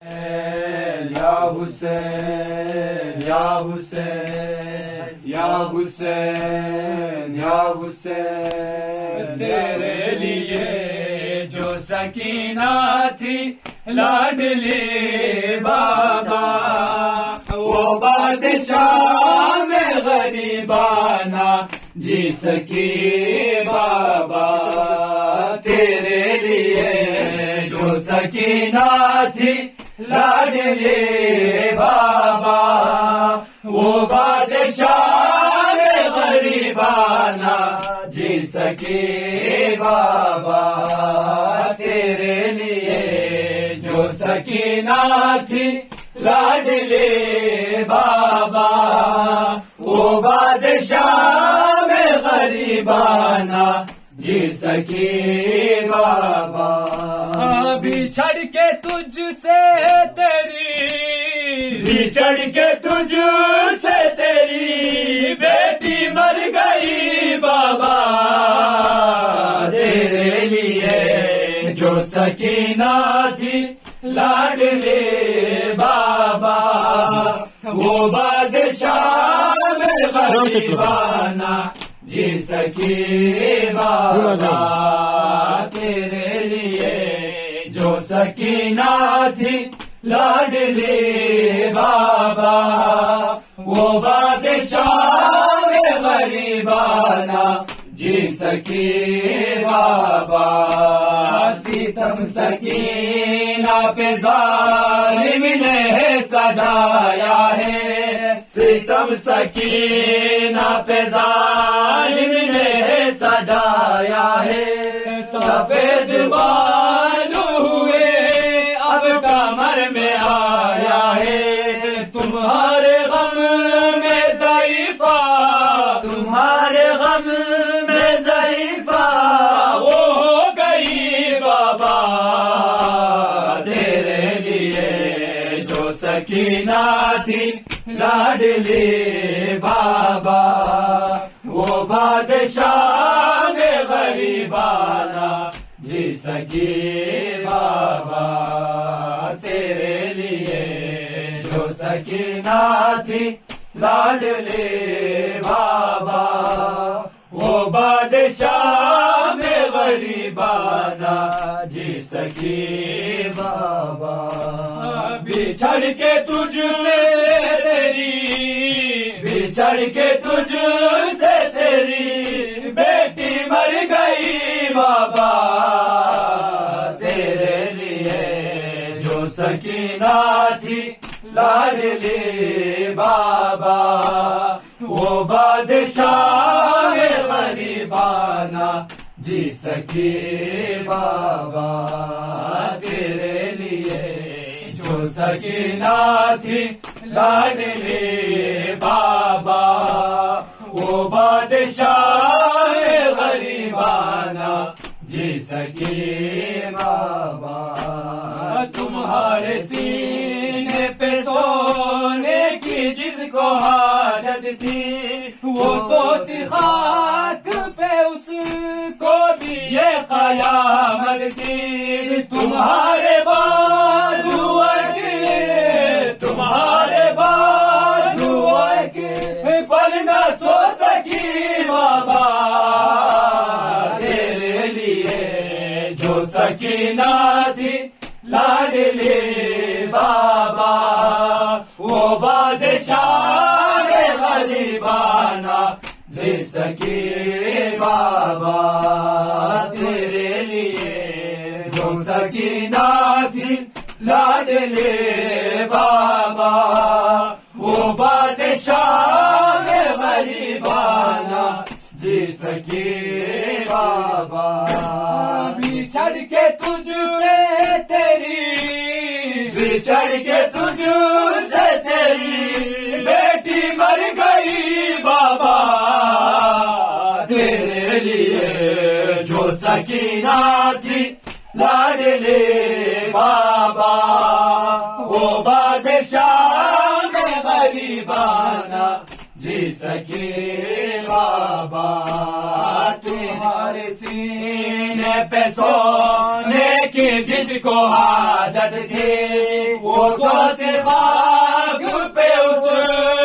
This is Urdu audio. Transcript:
یا حسین یا حسین یا حسین یا حسین، تیرے لیے جو سکینہ تھی لاڈلی بابا، وہ بادشاہ میں غریبانہ جی سکی بابا، تیرے لیے جو سکینہ تھی لاڈلی بابا، وہ بادشاہ میں غریبانہ جی سکی بابا، تیرے لیے جو سکینہ تھی لاڈلی بابا، وہ بادشاہ میں غریبانہ جی سکی بابا، بچھڑ کے تجھ سے تیری، بچھڑ کے تجھ سے تیری بیٹی مر گئی بابا، تیرے لیے جو سکینہ تھی لاڈلی بابا، وہ بادشاہ میں غریبانہ جی سکی بابا، تیرے لیے جو سکینہ تھی لاڈلی بابا، وہ بادشاہ میں غریبانہ جی سکی بابا، ستم سکینہ پہ ظالم نے سجایا ہے، ستم سکینہ پہ ظالم نے سجایا ہے، سفید بال ہوئے اب کمر میں آیا ہے، تمہارے غم میں ضعیفہ، تمہارے غم میں ضعیفہ وہ ہو گئی بابا، تیرے لیے جو سکینہ تھی لاڈلی بابا، وہ بادشاہ میں غریبانہ جی سکی بابا، تیرے لیے جو سکینہ تھی لاڈلی بابا، وہ بادشاہ میں غریبانہ جی سکی بابا، بچھڑ کے تجھ سے تیری، بچھڑ کے تجھ سے تیری بیٹی مر گئی بابا، تیرے لیے جو سکینہ تھی لاڈلی بابا، وہ بادشاہ میں غریبانہ جی سکی بابا، تیرے لیے جو سکینہ تھی لاڈلی بابا، وہ بادشاہ میں غریبانہ جی سکی بابا، تمہارے سینے پہ سونے کی جس کو حاجت تھی، وہ سوتی خاک پہ اس کو بھی یہ قیامت تھی، تمہارے بازو کے، تمہارے بازو کے پل نہ سو سکی بابا، تیرے لیے جو سکینہ تھی لاڈلی بابا، وہ بادشاہ میں غریبانہ جی سکی بابا، تیرے لیے جو سکینہ تھی لاڈلی بابا، وہ بادشاہ میں غریبانہ جی سکی بابا، بچھڑ کے تجھ سے تیری، بچھڑ کے تجھ سے تیری بیٹی مر گئی بابا، تیرے لیے جو سکینہ تھی لاڈلی بابا، وہ بادشاہ میں غریبانہ جی سکین بابا تمہارے سینے پہ سونے کی جس کو حاجت تھی وہ